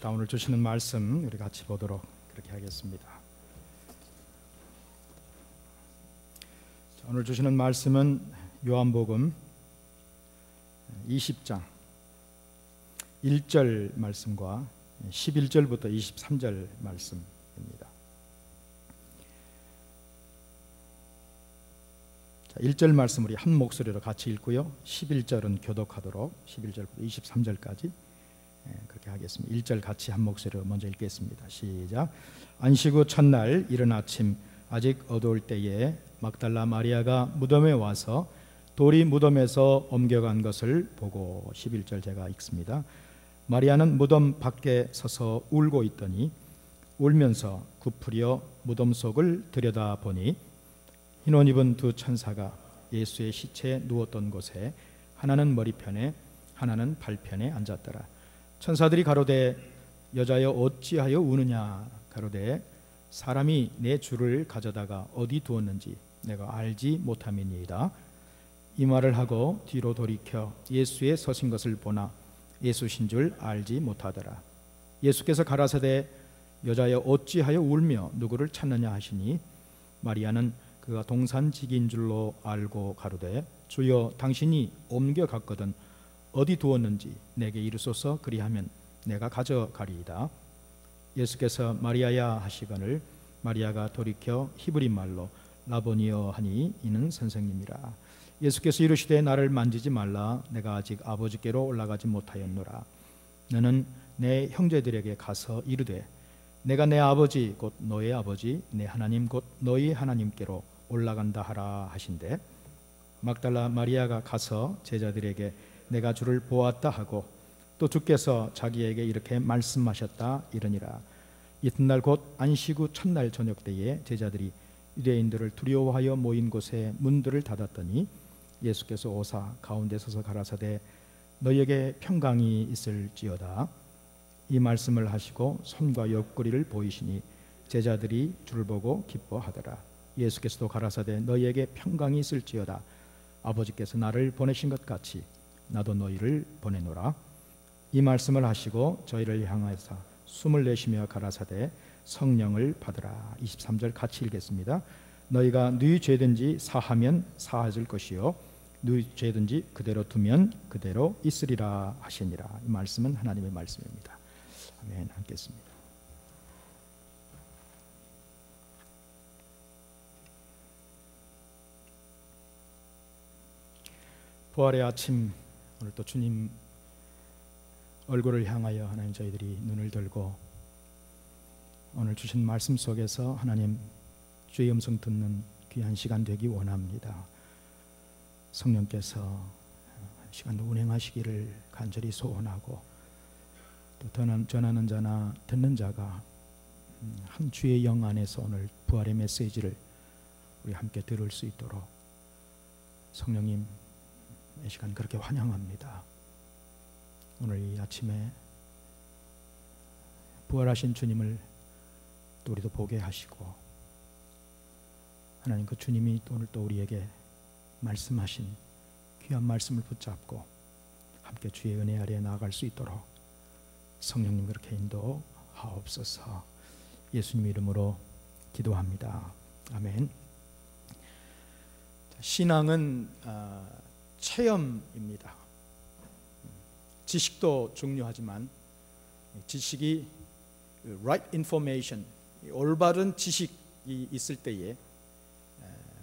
기도합시다. 오늘 주시는 말씀 우리 같이 보도록 그렇게 하겠습니다. 오늘 주시는 말씀은 요한복음 20장 1절 말씀과 11절부터 23절 말씀입니다. 1절 말씀 우리 한 목소리로 같이 읽고요. 11절은 교독하도록 11절부터 23절까지 그렇게 하겠습니다. 1절 같이 한 목소리로 먼저 읽겠습니다. 시작. 안식 후 첫날 이른 아침 아직 어두울 때에 막달라 마리아가 무덤에 와서 돌이 무덤에서 옮겨간 것을 보고 11절 제가 읽습니다. 마리아는 무덤 밖에 서서 울고 있더니 울면서 굽으려 무덤 속을 들여다보니 흰 옷 입은 두 천사가 예수의 시체에 누웠던 곳에 하나는 머리편에 하나는 발편에 앉았더라. 천사들이 가로되 여자여 어찌하여 우느냐 가로되 사람이 내 주를 가져다가 어디 두었는지 내가 알지 못함이니이다. 이 말을 하고 뒤로 돌이켜 예수의 서신 것을 보나 예수신 줄 알지 못하더라. 예수께서 가라사대 여자여 어찌하여 울며 누구를 찾느냐 하시니 마리아는 그가 동산직인 줄로 알고 가로되 주여 당신이 옮겨갔거든 어디 두었는지 내게 이르소서 그리하면 내가 가져가리이다. 예수께서 마리아야 하시거늘 마리아가 돌이켜 히브리 말로 라보니여 하니 이는 선생님이라. 예수께서 이르시되 나를 만지지 말라 내가 아직 아버지께로 올라가지 못하였노라. 너는 내 형제들에게 가서 이르되 내가 내 아버지 곧 너의 아버지 내 하나님 곧 너희 하나님께로 올라간다 하라 하신대. 막달라 마리아가 가서 제자들에게 내가 주를 보았다 하고 또 주께서 자기에게 이렇게 말씀하셨다 이러니라. 이튿날 곧 안식 후 첫날 저녁 때에 제자들이 유대인들을 두려워하여 모인 곳에 문들을 닫았더니 예수께서 오사 가운데 서서 가라사대 너희에게 평강이 있을지어다. 이 말씀을 하시고 손과 옆구리를 보이시니 제자들이 주를 보고 기뻐하더라. 예수께서도 가라사대 너희에게 평강이 있을지어다. 아버지께서 나를 보내신 것 같이 나도 너희를 보내노라. 이 말씀을 하시고 저희를 향하여서 숨을 내쉬며 가라사대 성령을 받으라. 23절 같이 읽겠습니다. 너희가 너희 죄든지 사하면 사하질 것이요 너희 죄든지 그대로 두면 그대로 있으리라 하시니라. 이 말씀은 하나님의 말씀입니다. 아멘. 함께했습니다. 부활의 아침 오늘 또 주님 얼굴을 향하여 하나님 저희들이 눈을 들고 오늘 주신 말씀 속에서 하나님 주의 음성 듣는 귀한 시간 되기 원합니다. 성령께서 시간도 운행하시기를 간절히 소원하고 또 전하는 자나 듣는 자가 한 주의 영 안에서 오늘 부활의 메시지를 우리 함께 들을 수 있도록 성령님 이 시간 그렇게 환영합니다. 오늘 이 아침에 부활하신 주님을 또 우리도 보게 하시고 하나님 그 주님이 오늘 또 우리에게 말씀하신 귀한 말씀을 붙잡고 함께 주의 은혜 아래에 나아갈 수 있도록 성령님 그렇게 인도하옵소서. 예수님 이름으로 기도합니다. 아멘. 신앙은 체험입니다. 지식도 중요하지만 지식이 right information, 올바른 지식이 있을 때에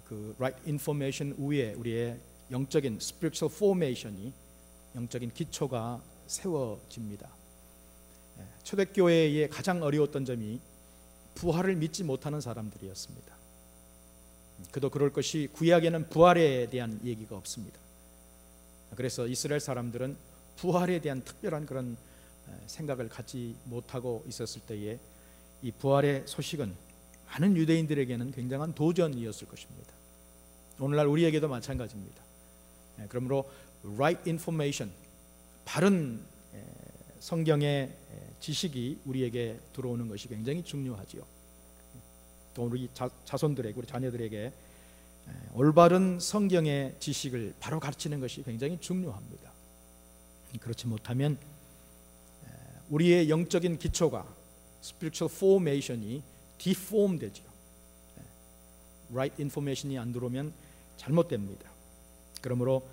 그 right information 위에 우리의 영적인 spiritual formation이 영적인 기초가 세워집니다. 초대교회의 가장 어려웠던 점이 부활을 믿지 못하는 사람들이었습니다. 그도 그럴 것이 구약에는 부활에 대한 얘기가 없습니다. 그래서 이스라엘 사람들은 부활에 대한 특별한 그런 생각을 갖지 못하고 있었을 때에 이 부활의 소식은 많은 유대인들에게는 굉장한 도전이었을 것입니다. 오늘날 우리에게도 마찬가지입니다. 그러므로 right information, 바른 성경의 지식이 우리에게 들어오는 것이 굉장히 중요하지요. 또 우리 자손들에게, 우리 자녀들에게 올바른 성경의 지식을 바로 가르치는 것이 굉장히 중요합니다. 그렇지 못하면 우리의 영적인 기초가 spiritual formation이 deform 되죠. right information이 안 들어오면 잘못됩니다. 그러므로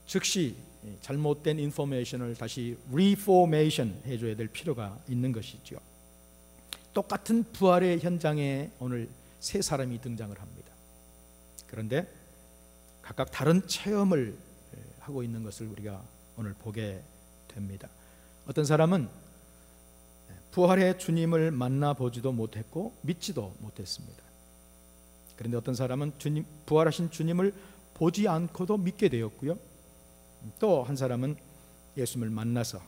즉시 잘못된 인포메이션을 다시 reformation 해줘야 될 필요가 있는 것이죠. 똑같은 부활의 현장에 오늘 세 사람이 등장을 합니다. 그런데 각각 다른 체험을 하고 있는 것을 우리가 오늘 보게 됩니다. 어떤 사람은 부활의 주님을 만나보지도 못했고 믿지도 못했습니다. 그런데 어떤 사람은 부활하신 주님을 보지 않고도 믿게 되었고요. 또 한 사람은 예수님을 만나서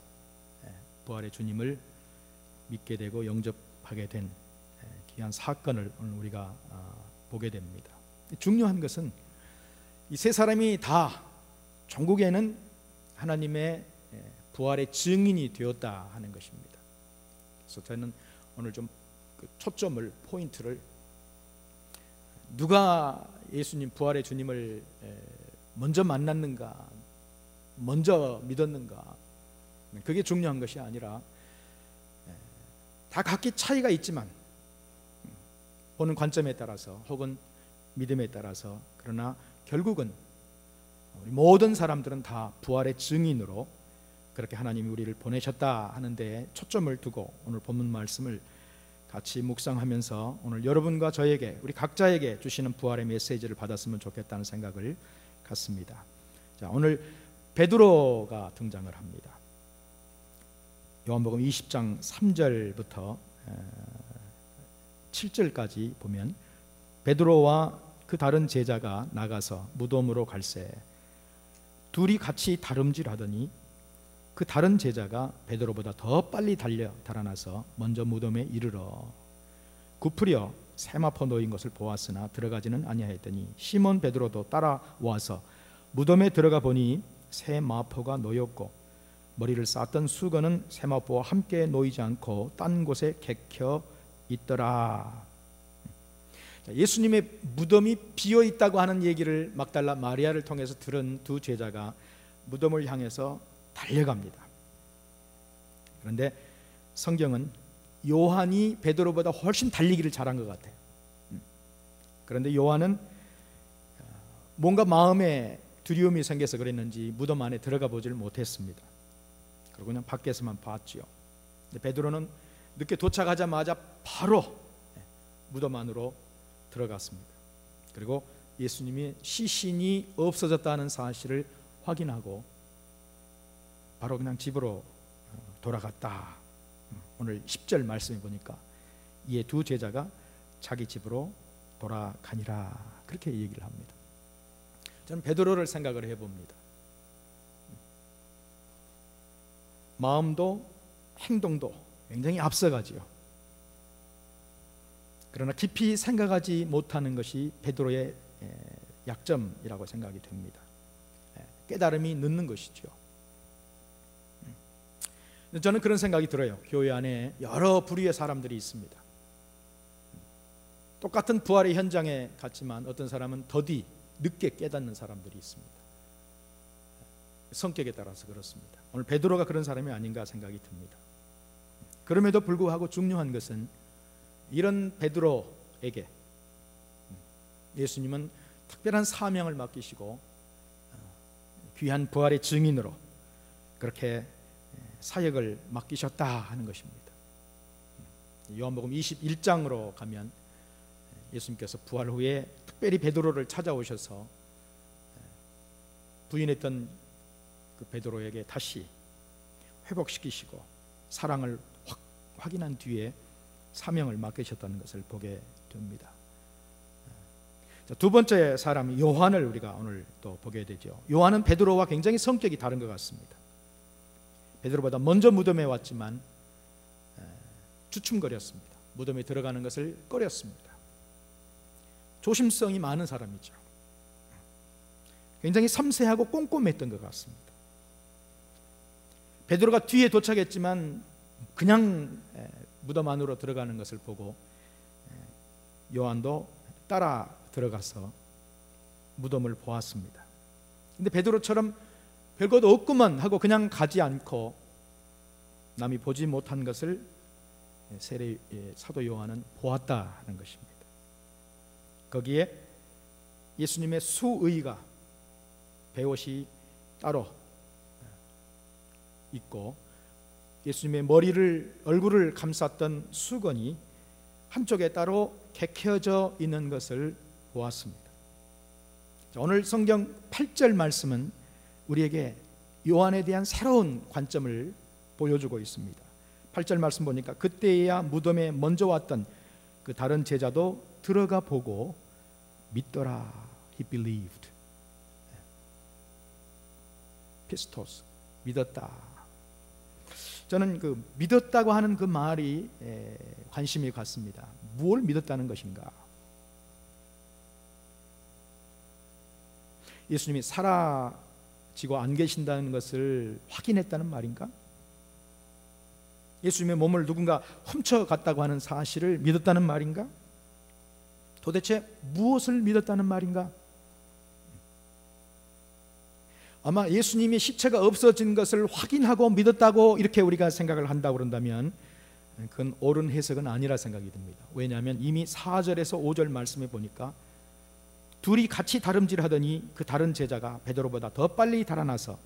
부활의 주님을 믿게 되고 영접하게 된 귀한 사건을 오늘 우리가 보게 됩니다. 중요한 것은 이 세 사람이 다 종국에는 하나님의 부활의 증인이 되었다 하는 것입니다. 그래서 저는 오늘 좀 초점을, 포인트를 누가 예수님, 부활의 주님을 먼저 만났는가, 먼저 믿었는가, 그게 중요한 것이 아니라 다 각기 차이가 있지만 보는 관점에 따라서 혹은 믿음에 따라서, 그러나 결국은 우리 모든 사람들은 다 부활의 증인으로 그렇게 하나님이 우리를 보내셨다 하는데 초점을 두고 오늘 본문 말씀을 같이 묵상하면서 오늘 여러분과 저에게, 우리 각자에게 주시는 부활의 메시지를 받았으면 좋겠다는 생각을 갖습니다. 자, 오늘 베드로가 등장을 합니다. 요한복음 20장 3절부터 7절까지 보면 베드로와 그 다른 제자가 나가서 무덤으로 갈새 둘이 같이 다름질하더니 그 다른 제자가 베드로보다 더 빨리 달아나서 먼저 무덤에 이르러 굽으려 세마포 놓인 것을 보았으나 들어가지는 아니하였더니 시몬 베드로도 따라와서 무덤에 들어가 보니 새 마포가 놓였고 머리를 쌌던 수건은 새 마포와 함께 놓이지 않고 딴 곳에 객혀 있더라. 예수님의 무덤이 비어 있다고 하는 얘기를 막달라 마리아를 통해서 들은 두 제자가 무덤을 향해서 달려갑니다. 그런데 성경은 요한이 베드로보다 훨씬 달리기를 잘한 것 같아요. 그런데 요한은 뭔가 마음에 두려움이 생겨서 그랬는지 무덤 안에 들어가 보지를 못했습니다. 그리고 그냥 밖에서만 봤지요. 근데 베드로는 늦게 도착하자마자 바로 무덤 안으로 들어갔습니다. 그리고 예수님이 시신이 없어졌다는 사실을 확인하고 바로 그냥 집으로 돌아갔다. 오늘 10절 말씀에 보니까 이에 두 제자가 자기 집으로 돌아가니라, 그렇게 얘기를 합니다. 저는 베드로를 생각을 해봅니다. 마음도 행동도 굉장히 앞서가지요. 그러나 깊이 생각하지 못하는 것이 베드로의 약점이라고 생각이 됩니다. 깨달음이 늦는 것이죠. 저는 그런 생각이 들어요. 교회 안에 여러 부류의 사람들이 있습니다. 똑같은 부활의 현장에 갔지만 어떤 사람은 더디 늦게 깨닫는 사람들이 있습니다. 성격에 따라서 그렇습니다. 오늘 베드로가 그런 사람이 아닌가 생각이 듭니다. 그럼에도 불구하고 중요한 것은 이런 베드로에게 예수님은 특별한 사명을 맡기시고 귀한 부활의 증인으로 그렇게 사역을 맡기셨다 하는 것입니다. 요한복음 21장으로 가면 예수님께서 부활 후에 특별히 베드로를 찾아오셔서 부인했던 그 베드로에게 다시 회복시키시고 사랑을 확인한 뒤에 사명을 맡기셨다는 것을 보게 됩니다. 두 번째 사람 요한을 우리가 오늘 또 보게 되죠. 요한은 베드로와 굉장히 성격이 다른 것 같습니다. 베드로보다 먼저 무덤에 왔지만 주춤거렸습니다. 무덤에 들어가는 것을 꺼렸습니다. 조심성이 많은 사람이죠. 굉장히 섬세하고 꼼꼼했던 것 같습니다. 베드로가 뒤에 도착했지만 그냥 무덤 안으로 들어가는 것을 보고 요한도 따라 들어가서 무덤을 보았습니다. 근데 베드로처럼 별것 없구만 하고 그냥 가지 않고 남이 보지 못한 것을 사도 요한은 보았다는 것입니다. 거기에 예수님의 수의가 베옷이 따로 있고 예수님의 얼굴을 감쌌던 수건이 한쪽에 따로 개켜져 있는 것을 보았습니다. 오늘 성경 8절 말씀은 우리에게 요한에 대한 새로운 관점을 보여주고 있습니다. 8절 말씀 보니까 그때야 무덤에 먼저 왔던 그 다른 제자도 들어가 보고 믿더라. He believed. 피스토스, 믿었다. 저는 그 믿었다고 하는 그 말이 관심이 갔습니다. 무엇을 믿었다는 것인가? 예수님이 사라지고 안 계신다는 것을 확인했다는 말인가? 예수님의 몸을 누군가 훔쳐갔다고 하는 사실을 믿었다는 말인가? 도대체 무엇을 믿었다는 말인가? 아마 예수님의 시체가 없어진 것을 확인하고 믿었다고 이렇게 우리가 생각을 한다고 그런다면 그건 옳은 해석은 아니라 생각이 듭니다. 왜냐하면 이미 4절에서 5절 말씀에 보니까 둘이 같이 다름질하더니 그 다른 제자가 베드로보다 더 빨리 달아나서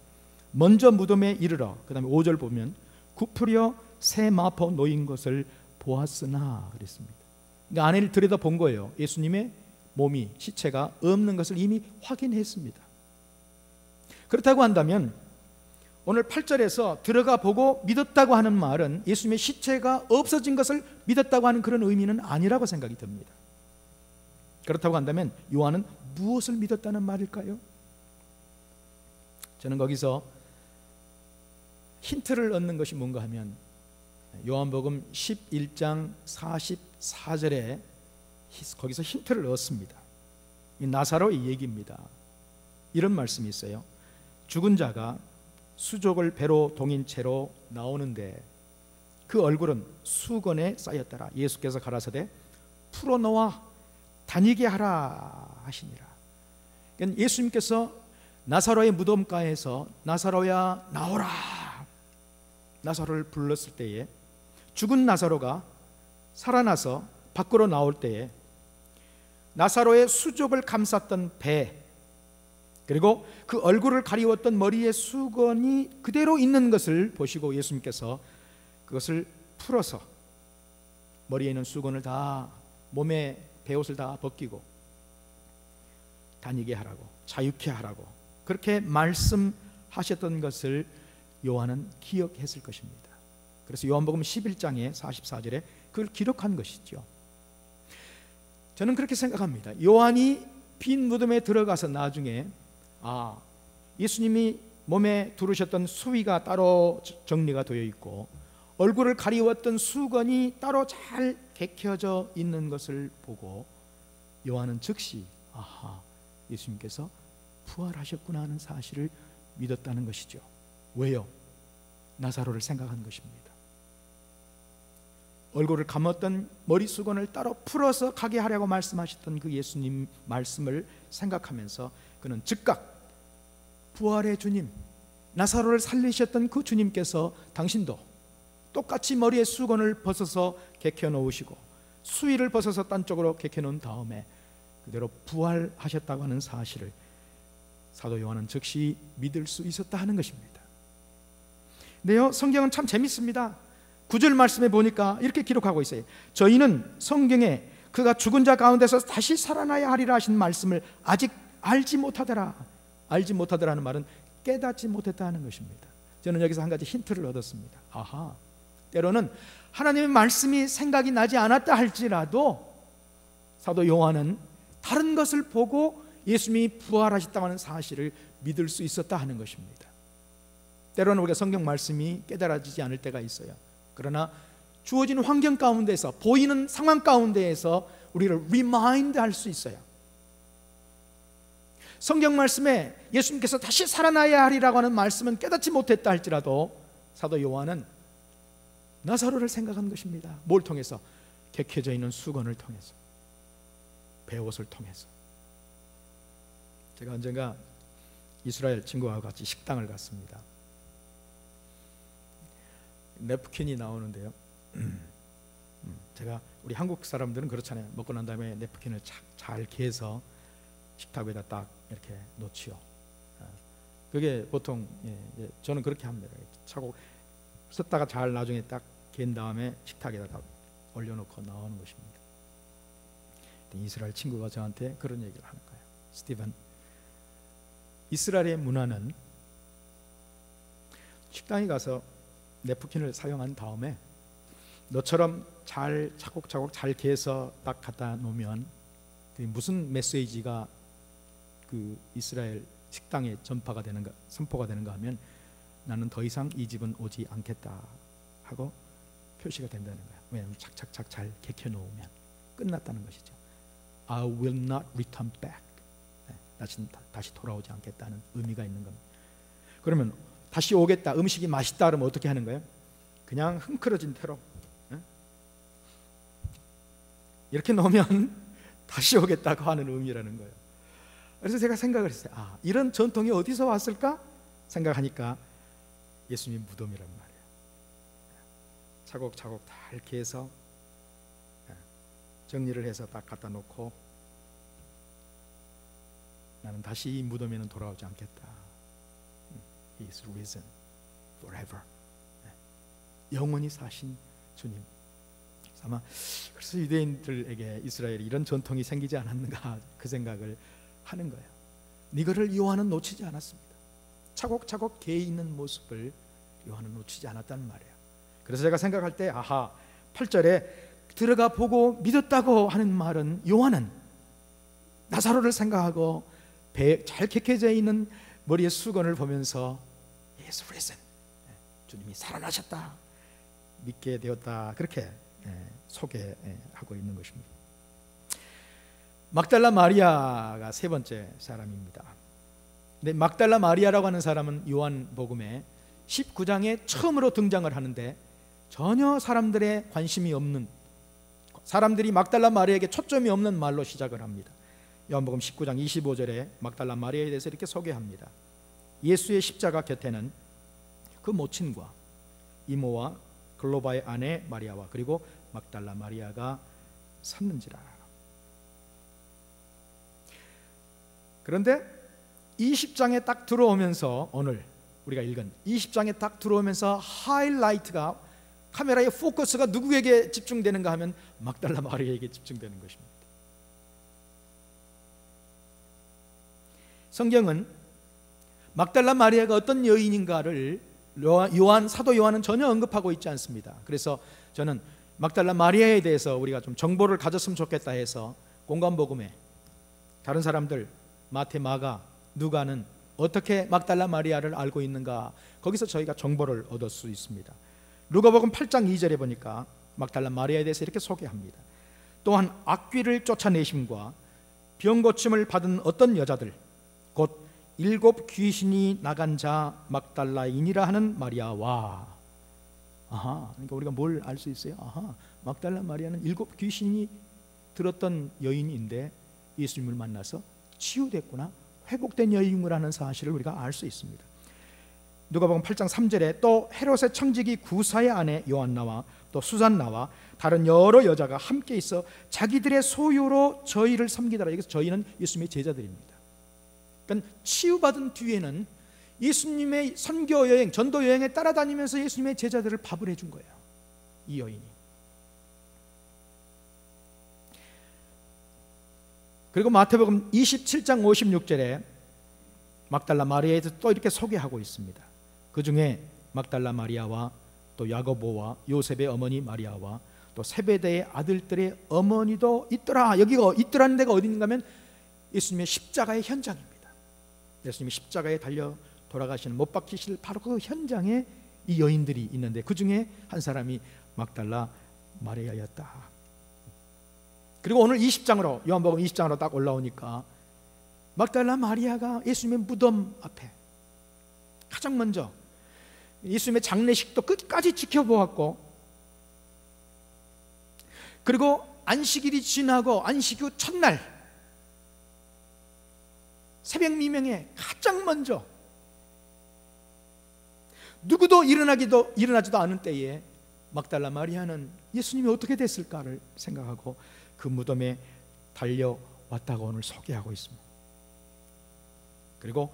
먼저 무덤에 이르러, 그 다음에 5절 보면 굽으려 새 마포 놓인 것을 보았으나 그랬습니다. 그러니까 안을 들여다본 거예요. 예수님의 몸이, 시체가 없는 것을 이미 확인했습니다. 그렇다고 한다면 오늘 8절에서 들어가 보고 믿었다고 하는 말은 예수님의 시체가 없어진 것을 믿었다고 하는 그런 의미는 아니라고 생각이 듭니다. 그렇다고 한다면 요한은 무엇을 믿었다는 말일까요? 저는 거기서 힌트를 얻는 것이 뭔가 하면 요한복음 11장 44절에 거기서 힌트를 얻습니다. 이 나사로의 얘기입니다. 이런 말씀이 있어요. 죽은 자가 수족을 배로 동인 채로 나오는데 그 얼굴은 수건에 쌓였더라. 예수께서 가라사대 풀어놓아 다니게 하라 하시니라. 그러니까 예수님께서 나사로의 무덤가에서 나사로야 나오라, 나사로를 불렀을 때에 죽은 나사로가 살아나서 밖으로 나올 때에 나사로의 수족을 감쌌던 배, 그리고 그 얼굴을 가리웠던 머리의 수건이 그대로 있는 것을 보시고 예수님께서 그것을 풀어서 머리에 있는 수건을 다, 몸에 베옷을 다 벗기고 다니게 하라고, 자유케 하라고 그렇게 말씀하셨던 것을 요한은 기억했을 것입니다. 그래서 요한복음 11장의 44절에 그걸 기록한 것이죠. 저는 그렇게 생각합니다. 요한이 빈 무덤에 들어가서 나중에 예수님이 몸에 두르셨던 수위가 따로 정리가 되어 있고 얼굴을 가리웠던 수건이 따로 잘 개켜져 있는 것을 보고 요한은 즉시 예수님께서 부활하셨구나 하는 사실을 믿었다는 것이죠. 왜요? 나사로를 생각한 것입니다. 얼굴을 감았던 머리 수건을 따로 풀어서 가게 하려고 말씀하셨던 그 예수님 말씀을 생각하면서 그는 즉각 부활의 주님, 나사로를 살리셨던 그 주님께서 당신도 똑같이 머리에 수건을 벗어서 개켜 놓으시고 수의를 벗어서 딴 쪽으로 개켜 놓은 다음에 그대로 부활하셨다고 하는 사실을 사도 요한은 즉시 믿을 수 있었다 하는 것입니다. 근데요, 성경은 참 재밌습니다. 9절 말씀에 보니까 이렇게 기록하고 있어요. 저희는 성경에 그가 죽은 자 가운데서 다시 살아나야 하리라 하신 말씀을 아직 알지 못하더라. 알지 못하더라는 말은 깨닫지 못했다 는 것입니다. 저는 여기서 한 가지 힌트를 얻었습니다. 때로는 하나님의 말씀이 생각이 나지 않았다 할지라도 사도 요한은 다른 것을 보고 예수님이 부활하셨다고 하는 사실을 믿을 수 있었다 하는 것입니다. 때로는 우리가 성경 말씀이 깨달아지지 않을 때가 있어요. 그러나 주어진 환경 가운데서, 보이는 상황 가운데에서 우리를 리마인드 할 수 있어요. 성경 말씀에 예수님께서 다시 살아나야 하리라고 하는 말씀은 깨닫지 못했다 할지라도 사도 요한은 나사로를 생각한 것입니다. 뭘 통해서? 개켜져 있는 수건을 통해서, 베옷을 통해서. 제가 언젠가 이스라엘 친구와 같이 식당을 갔습니다. 냅킨이 나오는데요. 제가 우리 한국 사람들은 그렇잖아요. 먹고 난 다음에 냅킨을 잘 개서 식탁 위에다 딱 이렇게 놓지요. 그게 보통 저는 그렇게 합니다. 차고 썼다가 잘 나중에 딱 갠 다음에 식탁에다 다 올려놓고 나오는 것입니다. 이스라엘 친구가 저한테 그런 얘기를 하는 거예요. 스티븐, 이스라엘의 문화는 식당에 가서 냅킨을 사용한 다음에 너처럼 잘 차곡차곡 잘 개서 딱 갖다 놓으면 무슨 메시지가 그 이스라엘 식당에 전파가 되는가, 선포가 되는가 하면 나는 더 이상 이 집은 오지 않겠다 하고 표시가 된다는 거야. 왜냐하면 착착착 잘 개켜 놓으면 끝났다는 것이죠. I will not return back. 다시 돌아오지 않겠다는 의미가 있는 겁니다. 그러면 다시 오겠다, 음식이 맛있다 그러면 어떻게 하는 거예요? 그냥 흥크러진 태로 이렇게 놓으면 다시 오겠다고 하는 의미라는 거예요. 그래서 제가 생각을 했어요. 이런 전통이 어디서 왔을까? 생각하니까 예수님 무덤이란 말이에요. 차곡차곡 다 이렇게 해서 정리를 해서 딱 갖다 놓고 나는 다시 이 무덤에는 돌아오지 않겠다. He is risen forever. 영원히 사신 주님. 아마 그래서 유대인들에게 이스라엘에 이런 전통이 생기지 않았는가 그 생각을 하는 거예요. 이거를 요한은 놓치지 않았습니다. 차곡차곡 개 있는 모습을 요한은 놓치지 않았다는 말이에요. 그래서 제가 생각할 때 8절에 들어가 보고 믿었다고 하는 말은 요한은 나사로를 생각하고 배에 잘 개켜져 있는 머리에 수건을 보면서 He is risen, 주님이 살아나셨다, 믿게 되었다, 그렇게 소개하고 있는 것입니다. 막달라 마리아가 세 번째 사람입니다. 근데 막달라 마리아라고 하는 사람은 요한복음에 19장에 처음으로 등장을 하는데 전혀 사람들의 관심이 없는, 사람들이 막달라 마리아에게 초점이 없는 말로 시작을 합니다. 요한복음 19장 25절에 막달라 마리아에 대해서 이렇게 소개합니다. 예수의 십자가 곁에는 그 모친과 이모와 글로바의 아내 마리아와 그리고 막달라 마리아가 섰는지라. 그런데 20장에 딱 들어오면서, 오늘 우리가 읽은 20장에 딱 들어오면서 하이라이트가, 카메라의 포커스가 누구에게 집중되는가 하면 막달라 마리아에게 집중되는 것입니다. 성경은 막달라 마리아가 어떤 여인인가를 사도 요한은 전혀 언급하고 있지 않습니다. 그래서 저는 막달라 마리아에 대해서 우리가 좀 정보를 가졌으면 좋겠다 해서 공관복음에 다른 사람들 마태, 마가, 누가는 어떻게 막달라 마리아를 알고 있는가, 거기서 저희가 정보를 얻을 수 있습니다. 누가복음 8장 2절에 보니까 막달라 마리아에 대해서 이렇게 소개합니다. 또한 악귀를 쫓아내심과 병 고침을 받은 어떤 여자들, 곧 7 귀신이 나간 자 막달라인이라 하는 마리아와, 그러니까 우리가 뭘 알 수 있어요? 막달라 마리아는 7 귀신이 들었던 여인인데 예수님을 만나서 치유됐구나, 회복된 여인이라는 사실을 우리가 알 수 있습니다. 누가복음 8장 3절에 또 헤롯의 청지기 구사의 아내 요한나와 또 수산나와 다른 여러 여자가 함께 있어 자기들의 소유로 저희를 섬기더라. 여기서 저희는 예수님의 제자들입니다. 그러니까 치유받은 뒤에는 예수님의 선교 여행, 전도 여행에 따라다니면서 예수님의 제자들을 밥을 해준 거예요, 이 여인이. 그리고 마태복음 27장 56절에 막달라 마리아에 대해서 또 이렇게 소개하고 있습니다. 그 중에 막달라 마리아와 또 야고보와 요셉의 어머니 마리아와 또 세베대의 아들들의 어머니도 있더라. 여기가 있더라는 데가 어딘가 하면 예수님의 십자가의 현장입니다. 예수님이 십자가에 달려 돌아가시는, 못 박히실 바로 그 현장에 이 여인들이 있는데 그 중에 한 사람이 막달라 마리아였다. 그리고 오늘 20장으로, 요한복음 20장으로 딱 올라오니까 막달라 마리아가 예수님의 무덤 앞에 가장 먼저 예수님의 장례식도 끝까지 지켜보았고, 그리고 안식일이 지나고 안식 후 첫날 새벽 미명에 가장 먼저 누구도 일어나지도 않은 때에 막달라 마리아는 예수님이 어떻게 됐을까를 생각하고 그 무덤에 달려왔다고 오늘 소개하고 있습니다. 그리고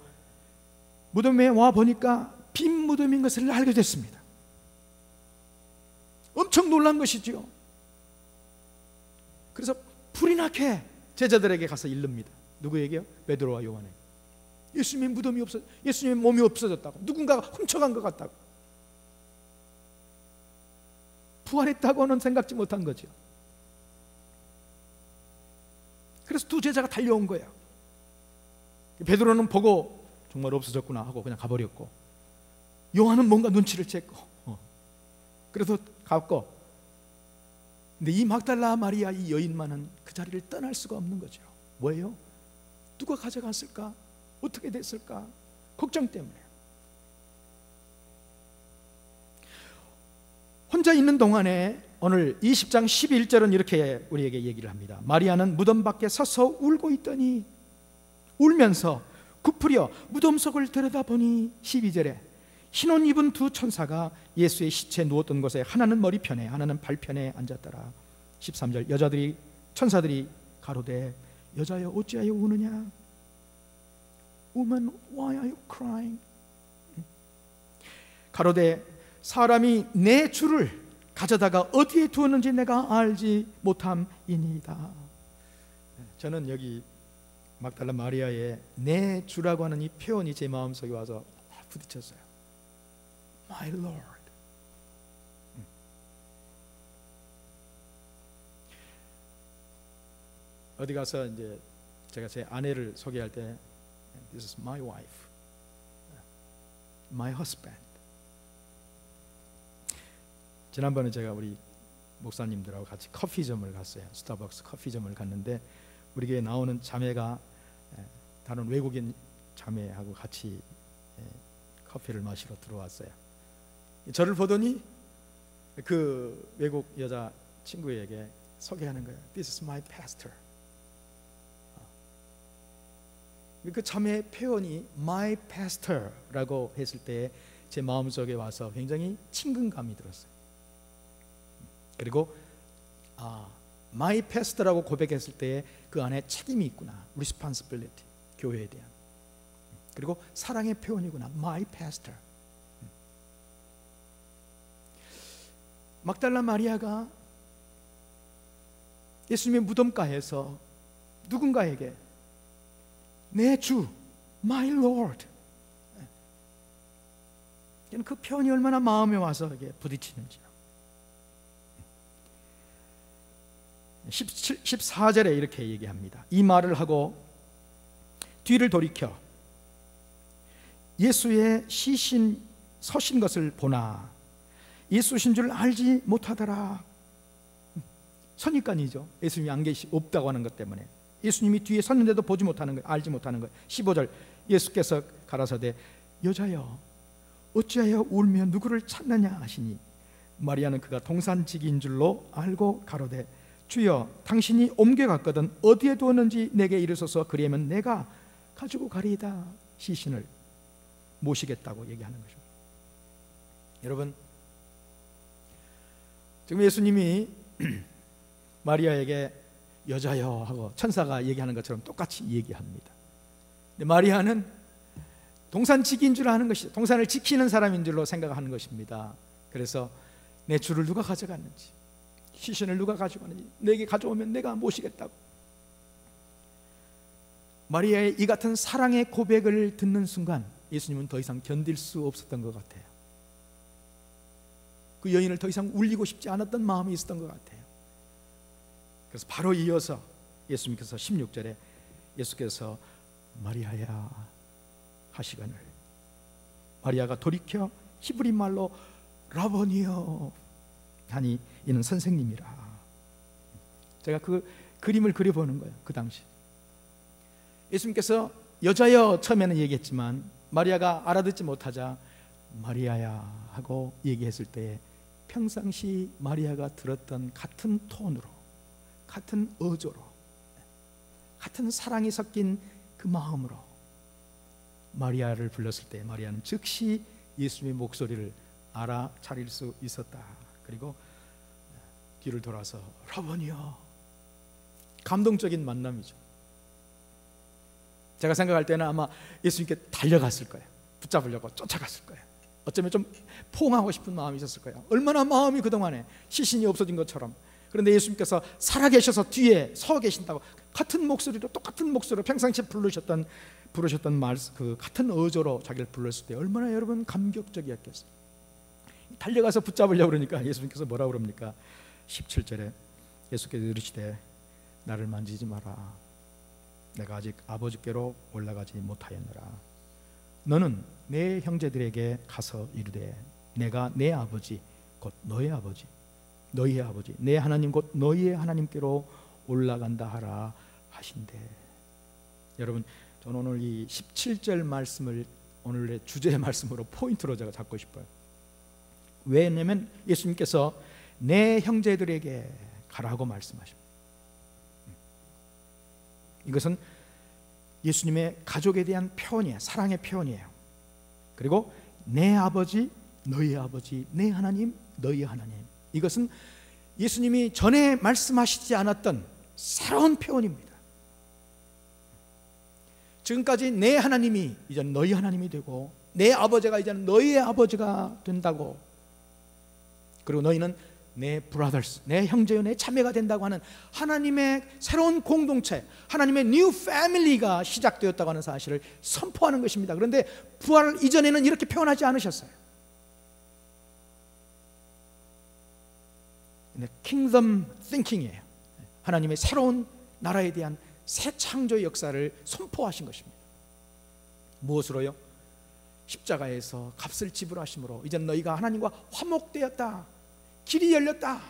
무덤에 와 보니까 빈 무덤인 것을 알게 됐습니다. 엄청 놀란 것이죠. 그래서 불이 나게 제자들에게 가서 일릅니다. 누구에게요? 베드로와 요한에게. 예수님의 몸이 없어졌다고, 누군가가 훔쳐간 것 같다고, 부활했다고는 생각지 못한 거죠. 그래서 두 제자가 달려온 거예요. 베드로는 보고 정말 없어졌구나 하고 그냥 가버렸고, 요한은 뭔가 눈치를 챘고 그래서 갔고, 근데 이 막달라 마리아 이 여인만은 그 자리를 떠날 수가 없는 거죠. 뭐예요? 누가 가져갔을까? 어떻게 됐을까? 걱정 때문에. 혼자 있는 동안에 오늘 20장 11절은 이렇게 우리에게 얘기를 합니다. 마리아는 무덤 밖에 서서 울고 있더니, 울면서 굽으려 무덤 속을 들여다보니 12절에 흰옷 입은 두 천사가 예수의 시체 누웠던 곳에 하나는 머리편에 하나는 발편에 앉았더라. 13절 천사들이 가로되 여자여 어찌하여 우느냐? Woman, why are you crying? 가로되 사람이 내 주를 가져다가 어디에 두었는지 내가 알지 못함이니이다. 저는 여기 막달라 마리아의 내 주라고 하는 이 표현이 제 마음속에 와서 부딪혔어요. My Lord. 어디 가서 이제 제가 제 아내를 소개할 때 This is my wife, my husband. 지난번에 제가 우리 목사님들하고 같이 커피점을 갔어요. 스타벅스 커피점을 갔는데 우리 교회에 나오는 자매가 다른 외국인 자매하고 같이 커피를 마시러 들어왔어요. 저를 보더니 그 외국 여자 친구에게 소개하는 거예요. This is my pastor. 그 자매의 표현이 my pastor라고 했을 때 제 마음속에 와서 굉장히 친근감이 들었어요. 그리고 my pastor라고 고백했을 때 그 안에 책임이 있구나, responsibility, 교회에 대한. 그리고 사랑의 표현이구나, my pastor. 막달라 마리아가 예수님의 무덤가에서 누군가에게 내 주, my Lord, 그 표현이 얼마나 마음에 와서 이렇게 부딪히는지요. 14절에 이렇게 얘기합니다. 이 말을 하고 뒤를 돌이켜 예수의 서신 것을 보나 예수신 줄 알지 못하더라. 선입관이죠. 예수님이 안 없다고 하는 것 때문에 예수님이 뒤에 섰는데도 보지 못하는 거, 알지 못하는 거. 15절 예수께서 가라사대 여자여 어찌하여 울며 누구를 찾느냐 하시니 마리아는 그가 동산직인 줄로 알고 가로되 주여 당신이 옮겨갔거든 어디에 두었는지 내게 이르소서 그리하면 내가 가지고 가리이다. 시신을 모시겠다고 얘기하는 것입니다. 여러분, 지금 예수님이 마리아에게 여자여 하고 천사가 얘기하는 것처럼 똑같이 얘기합니다. 근데 마리아는 동산직인 줄 아는 것이, 동산을 지키는 사람인 줄로 생각하는 것입니다. 그래서 내 주를 누가 가져갔는지, 시신을 누가 가져갔는지 내게 가져오면 내가 모시겠다고. 마리아의 이 같은 사랑의 고백을 듣는 순간 예수님은 더 이상 견딜 수 없었던 것 같아요. 그 여인을 더 이상 울리고 싶지 않았던 마음이 있었던 것 같아요. 그래서 바로 이어서 예수님께서 16절에 예수께서 마리아야 하시거늘 마리아가 돌이켜 히브리 말로 라보니요 하니 이는 선생님이라. 제가 그 그림을 그려보는 거예요. 그 당시 예수님께서 여자여 처음에는 얘기했지만 마리아가 알아듣지 못하자 마리아야 하고 얘기했을 때 평상시 마리아가 들었던 같은 톤으로, 같은 어조로, 같은 사랑이 섞인 그 마음으로 마리아를 불렀을 때 마리아는 즉시 예수님의 목소리를 알아차릴 수 있었다. 그리고 뒤를 돌아서 라보니요. 감동적인 만남이죠. 제가 생각할 때는 아마 예수님께 달려갔을 거예요. 붙잡으려고 쫓아갔을 거예요. 어쩌면 좀 포옹하고 싶은 마음이 있었을 거예요. 얼마나 마음이 그동안에 시신이 없어진 것처럼. 그런데 예수님께서 살아계셔서 뒤에 서 계신다고 같은 목소리로, 똑같은 목소리로 평상시에 부르셨던 그 같은 어조로 자기를 불렀을 때 얼마나 여러분 감격적이었겠어요. 달려가서 붙잡으려고 그러니까 예수님께서 뭐라고 그럽니까? 17절에 예수께서 이르시되 나를 만지지 마라. 내가 아직 아버지께로 올라가지 못하였노라. 너는 내 형제들에게 가서 이르되 내가 내 아버지 곧 너의 아버지, 너희의 아버지, 내 하나님 곧 너희의 하나님께로 올라간다 하라 하신대. 여러분, 저는 오늘 이 17절 말씀을 오늘의 주제의 말씀으로 포인트로 제가 잡고 싶어요. 왜냐하면 예수님께서 내 형제들에게 가라고 말씀하십니다. 이것은 예수님의 가족에 대한 표현이에요. 사랑의 표현이에요. 그리고 내 아버지, 너희의 아버지, 내 하나님, 너희의 하나님. 이것은 예수님이 전에 말씀하시지 않았던 새로운 표현입니다. 지금까지 내 하나님이 이제 너희 하나님이 되고 내 아버지가 이제 너희의 아버지가 된다고, 그리고 너희는 내 브라더스, 내 형제요, 내 자매가 된다고 하는 하나님의 새로운 공동체, 하나님의 뉴 패밀리가 시작되었다고 하는 사실을 선포하는 것입니다. 그런데 부활 이전에는 이렇게 표현하지 않으셨어요. 킹덤 띵킹이에요. 하나님의 새로운 나라에 대한 새 창조의 역사를 선포하신 것입니다. 무엇으로요? 십자가에서 값을 지불하심으로 이제 너희가 하나님과 화목되었다. 길이 열렸다.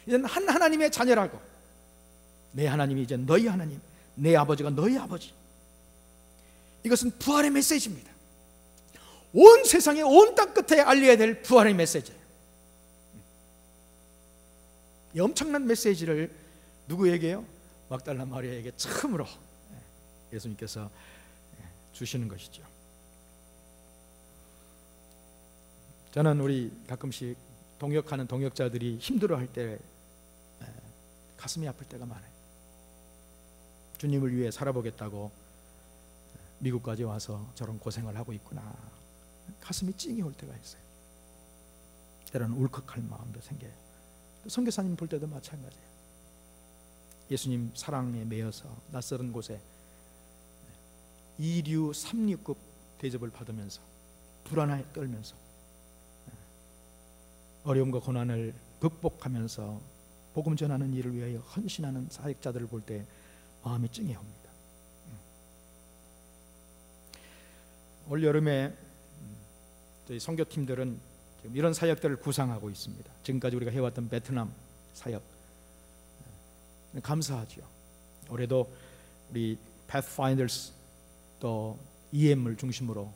이제는 한 하나님의 자녀라고. 내 하나님이 이제 너희 하나님, 내 아버지가 너희 아버지. 이것은 부활의 메시지입니다. 온 세상에, 온 땅 끝에 알려야 될 부활의 메시지예요. 이 엄청난 메시지를 누구에게요? 막달라 마리아에게 처음으로 예수님께서 주시는 것이죠. 저는 우리 가끔씩 동역하는 동역자들이 힘들어할 때 가슴이 아플 때가 많아요. 주님을 위해 살아보겠다고 미국까지 와서 저런 고생을 하고 있구나. 가슴이 찡이 올 때가 있어요. 때로는 울컥할 마음도 생겨요. 선교사님 볼 때도 마찬가지예요. 예수님 사랑에 매여서 낯설은 곳에 2류 3류급 대접을 받으면서 불안에 떨면서 어려움과 고난을 극복하면서 복음 전하는 일을 위하여 헌신하는 사역자들을 볼 때 마음이 찡해 옵니다. 올 여름에 저희 선교팀들은 지금 이런 사역들을 구상하고 있습니다. 지금까지 우리가 해왔던 베트남 사역 감사하죠. 올해도 우리 Pathfinders 또 EM을 중심으로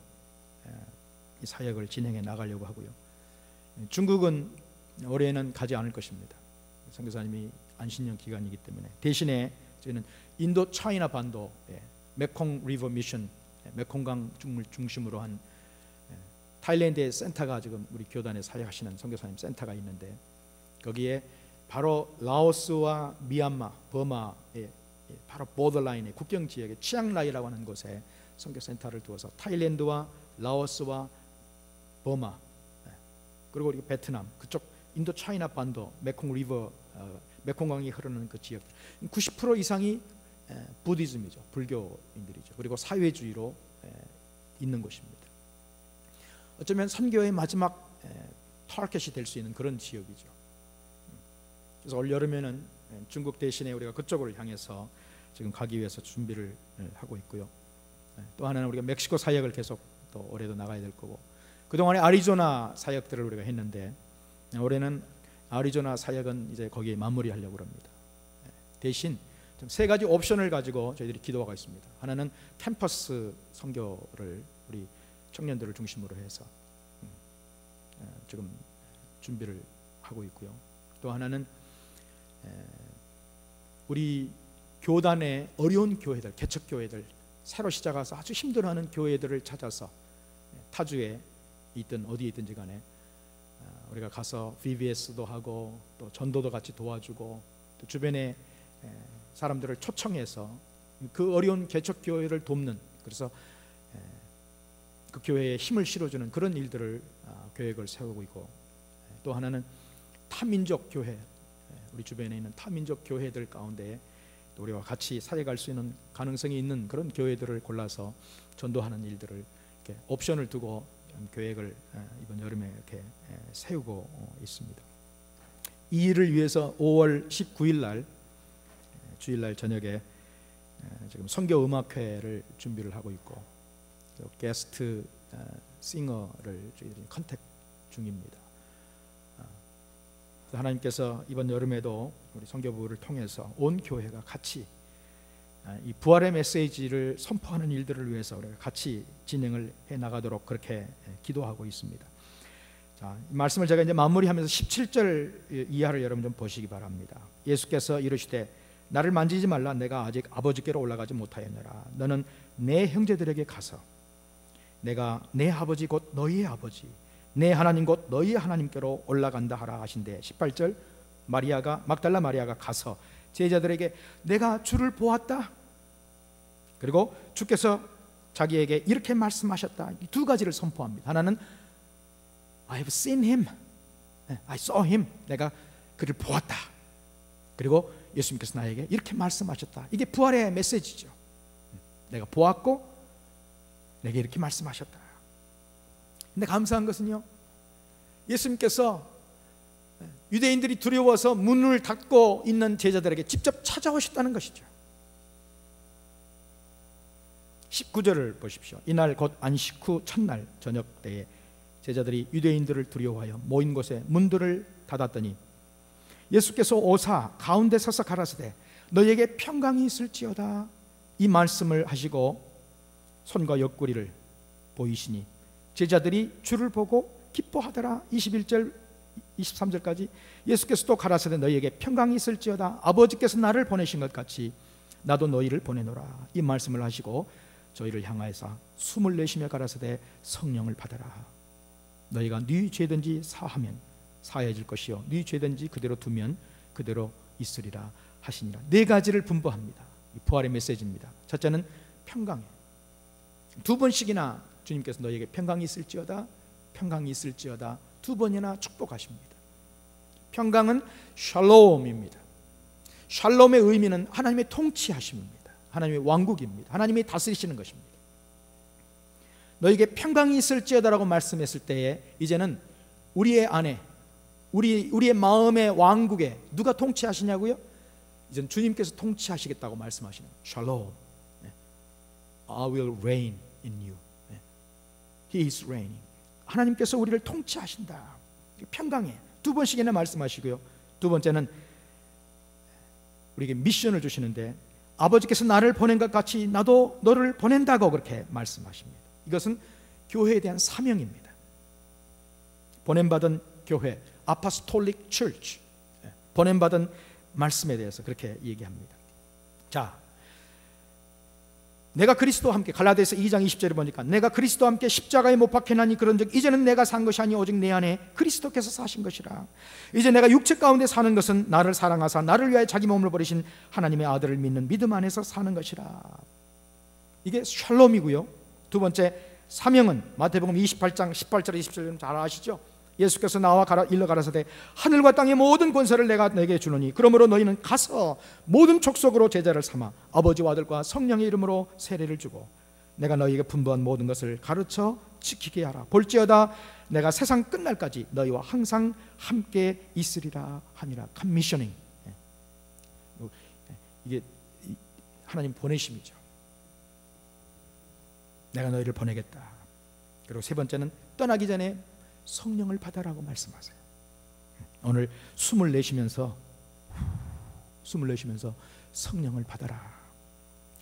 이 사역을 진행해 나가려고 하고요. 중국은 올해는 가지 않을 것입니다. 선교사님이 안신년 기간이기 때문에 대신에 저희는 인도 차이나 반도에 메콩 리버 미션, 메콩강 중심으로 한 타일랜드의 센터가 지금 우리 교단에 사역하시는 선교사님 센터가 있는데 거기에 바로 라오스와 미얀마, 버마의 바로 보더라인의 국경 지역의 치앙라이라고 하는 곳에 선교센터를 두어서 타일랜드와 라오스와 버마 그리고 우리 베트남 그쪽 인도 차이나 반도 메콩 리버 메콩강이 흐르는 그 지역 90% 이상이 부디즘이죠. 불교인들이죠. 그리고 사회주의로 있는 곳입니다. 어쩌면 선교의 마지막 타겟이 될 수 있는 그런 지역이죠. 그래서 올 여름에는 중국 대신에 우리가 그쪽을 향해서 지금 가기 위해서 준비를 하고 있고요. 또 하나는 우리가 멕시코 사역을 계속 또 올해도 나가야 될 거고 그동안에 아리조나 사역들을 우리가 했는데 올해는 아리조나 사역은 이제 거기에 마무리하려고 합니다. 대신 세 가지 옵션을 가지고 저희들이 기도하고 있습니다. 하나는 캠퍼스 선교를 우리 청년들을 중심으로 해서 지금 준비를 하고 있고요. 또 하나는 우리 교단의 어려운 교회들, 개척 교회들, 새로 시작해서 아주 힘들어하는 교회들을 찾아서 타주에 있든 어디에 있든지 간에 우리가 가서 VBS도 하고 또 전도도 같이 도와주고 또 주변에 사람들을 초청해서 그 어려운 개척교회를 돕는, 그래서 그 교회에 힘을 실어주는 그런 일들을 계획을 세우고 있고, 또 하나는 타민족 교회, 우리 주변에 있는 타민족 교회들 가운데 또 우리와 같이 사역할 수 있는 가능성이 있는 그런 교회들을 골라서 전도하는 일들을 이렇게 옵션을 두고 계획을 이번 여름에 이렇게 세우고 있습니다. 이 일을 위해서 5월 19일 날 주일날 저녁에 지금 선교 음악회를 준비를 하고 있고, 또 게스트 싱어를 저희들이 컨택 중입니다. 하나님께서 이번 여름에도 우리 선교부를 통해서 온 교회가 같이 이 부활의 메시지를 선포하는 일들을 위해서 우리가 같이 진행을 해 나가도록 그렇게 기도하고 있습니다. 자, 이 말씀을 제가 이제 마무리하면서 17절 이하를 여러분 좀 보시기 바랍니다. 예수께서 이르시되 나를 만지지 말라, 내가 아직 아버지께로 올라가지 못하였느라. 너는 내 형제들에게 가서 내가 내 아버지 곧 너희의 아버지, 내 하나님 곧 너희의 하나님께로 올라간다 하라 하신대. 18절 막달라 마리아가 가서 제자들에게 내가 주를 보았다, 그리고 주께서 자기에게 이렇게 말씀하셨다, 이 두 가지를 선포합니다. 하나는 I have seen him, I saw him, 내가 그를 보았다. 그리고 예수님께서 나에게 이렇게 말씀하셨다. 이게 부활의 메시지죠. 내가 보았고 내게 이렇게 말씀하셨다. 근데 감사한 것은요, 예수님께서 유대인들이 두려워서 문을 닫고 있는 제자들에게 직접 찾아오셨다는 것이죠. 19절을 보십시오. 이날 곧 안식 후 첫날 저녁 때에 제자들이 유대인들을 두려워하여 모인 곳에 문들을 닫았더니 예수께서 오사 가운데 서서 가라사대 너희에게 평강이 있을지어다, 이 말씀을 하시고 손과 옆구리를 보이시니 제자들이 주를 보고 기뻐하더라. 21절 23절까지 예수께서 또 가라사대 너희에게 평강이 있을지어다, 아버지께서 나를 보내신 것 같이 나도 너희를 보내노라, 이 말씀을 하시고 저희를 향하여서 숨을 내쉬며 가라사대 성령을 받아라. 너희가 네 죄든지 사하면 사해질 것이요 네 죄든지 그대로 두면 그대로 있으리라 하시니라. 네 가지를 분부합니다. 이 부활의 메시지입니다. 첫째는 평강이에요. 두 번씩이나 주님께서 너희에게 평강이 있을지어다, 평강이 있을지어다 두 번이나 축복하십니다. 평강은 샬롬입니다. 샬롬의 의미는 하나님의 통치하심입니다. 하나님의 왕국입니다. 하나님이 다스리시는 것입니다. 너희에게 평강이 있을지어다라고 말씀했을 때에 이제는 우리의 안에 우리의 마음의 왕국에 누가 통치하시냐고요? 이제는 주님께서 통치하시겠다고 말씀하시는 샬롬. I will reign in you. He is reigning. 하나님께서 우리를 통치하신다. 평강에 두 번씩이나 말씀하시고요. 두 번째는 우리에게 미션을 주시는데 아버지께서 나를 보낸 것 같이 나도 너를 보낸다고 그렇게 말씀하십니다. 이것은 교회에 대한 사명입니다. 보냄받은 교회, 아포스톨릭 처치, 보냄받은 말씀에 대해서 그렇게 얘기합니다. 자, 내가 그리스도와 함께, 갈라디아서 2장 20절에 보니까 내가 그리스도와 함께 십자가에 못 박혀나니 그런즉 이제는 내가 산 것이 아니 오직 내 안에 그리스도께서 사신 것이라. 이제 내가 육체 가운데 사는 것은 나를 사랑하사 나를 위하여 자기 몸을 버리신 하나님의 아들을 믿는 믿음 안에서 사는 것이라. 이게 샬롬이고요. 두 번째 사명은 마태복음 28장 18절 20절 잘 아시죠? 예수께서 나와 일러 가라사대 하늘과 땅의 모든 권세를 내가 내게 주노니 그러므로 너희는 가서 모든 족속으로 제자를 삼아 아버지와 아들과 성령의 이름으로 세례를 주고 내가 너희에게 분부한 모든 것을 가르쳐 지키게 하라. 볼지어다 내가 세상 끝날까지 너희와 항상 함께 있으리라 하니라. 커미셔닝. 이게 하나님 보내심이죠. 내가 너희를 보내겠다. 그리고 세 번째는 떠나기 전에 성령을 받아라고 말씀하세요. 오늘 숨을 내쉬면서 성령을 받아라.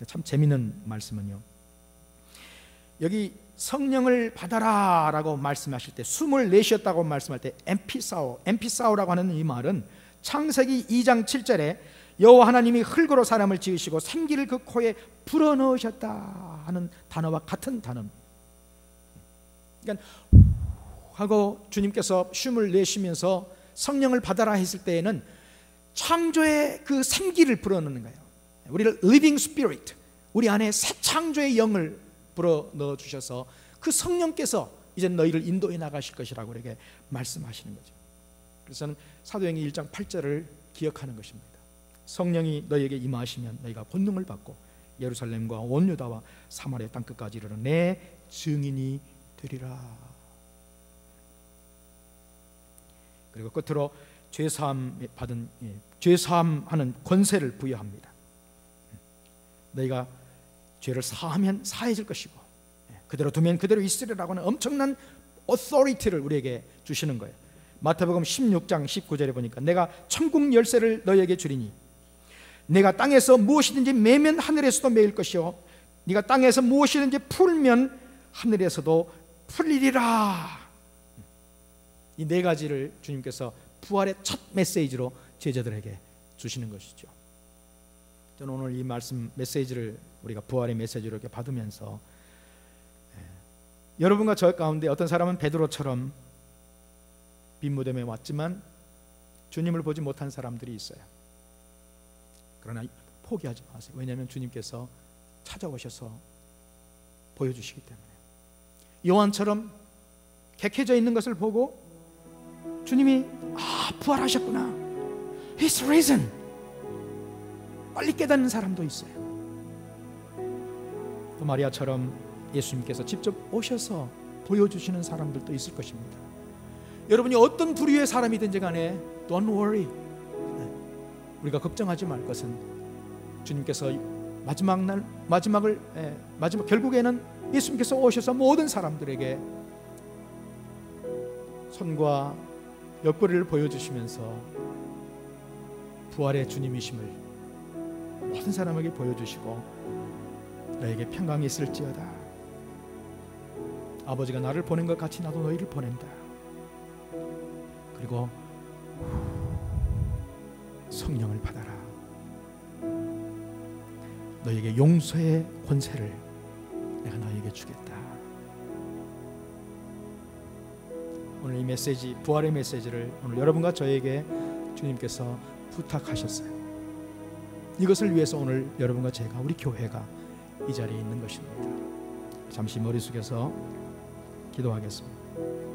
참 재미있는 말씀은요, 여기 성령을 받아라라고 말씀하실 때 숨을 내쉬었다고 말씀할 때 엠피사오라고 하는 이 말은 창세기 2장 7절에 여호와 하나님이 흙으로 사람을 지으시고 생기를 그 코에 불어넣으셨다 하는 단어와 같은 단어입니다. 그러니까 하고 주님께서 쉼을 내쉬면서 성령을 받아라 했을 때에는 창조의 그 생기를 불어넣는 거예요. 우리를 living spirit, 우리 안에 새 창조의 영을 불어넣어 주셔서 그 성령께서 이제 너희를 인도해 나가실 것이라고 우리에게 말씀하시는 거죠. 그래서 저는 사도행전 1장 8절을 기억하는 것입니다. 성령이 너희에게 임하시면 너희가 권능을 받고 예루살렘과 온 유다와 사마리아 땅끝까지 이르러 내 증인이 되리라. 그리고 끝으로 죄사함 받은 죄사함하는 권세를 부여합니다. 너희가 죄를 사하면 사해질 것이고 그대로 두면 그대로 있으리라고 하는 엄청난 authority를 우리에게 주시는 거예요. 마태복음 16장 19절에 보니까 내가 천국 열쇠를 너희에게 주리니 내가 땅에서 무엇이든지 매면 하늘에서도 매일 것이요 네가 땅에서 무엇이든지 풀면 하늘에서도 풀리리라. 이 네 가지를 주님께서 부활의 첫 메시지로 제자들에게 주시는 것이죠. 저는 오늘 이 말씀 메시지를 우리가 부활의 메시지로 이렇게 받으면서 여러분과 저 가운데 어떤 사람은 베드로처럼 빈 무덤에 왔지만 주님을 보지 못한 사람들이 있어요. 그러나 포기하지 마세요. 왜냐하면 주님께서 찾아오셔서 보여주시기 때문에. 요한처럼 객해져 있는 것을 보고 주님이 부활하셨구나, He's risen, 빨리 깨닫는 사람도 있어요. 또 마리아처럼 예수님께서 직접 오셔서 보여주시는 사람들도 있을 것입니다. 여러분이 어떤 부류의 사람이든지 간에 Don't worry, 우리가 걱정하지 말 것은 주님께서 마지막 결국에는 예수님께서 오셔서 모든 사람들에게 손과 옆구리를 보여주시면서 부활의 주님이심을 모든 사람에게 보여주시고 너에게 평강이 있을지어다. 아버지가 나를 보낸 것 같이 나도 너희를 보낸다. 그리고 성령을 받아라. 너에게 용서의 권세를 내가 너에게 주겠다. 오늘 이 메시지, 부활의 메시지를 오늘 여러분과 저에게 주님께서 부탁하셨어요. 이것을 위해서 오늘 여러분과 제가, 우리 교회가 이 자리에 있는 것입니다. 잠시 머리 숙여서 기도하겠습니다.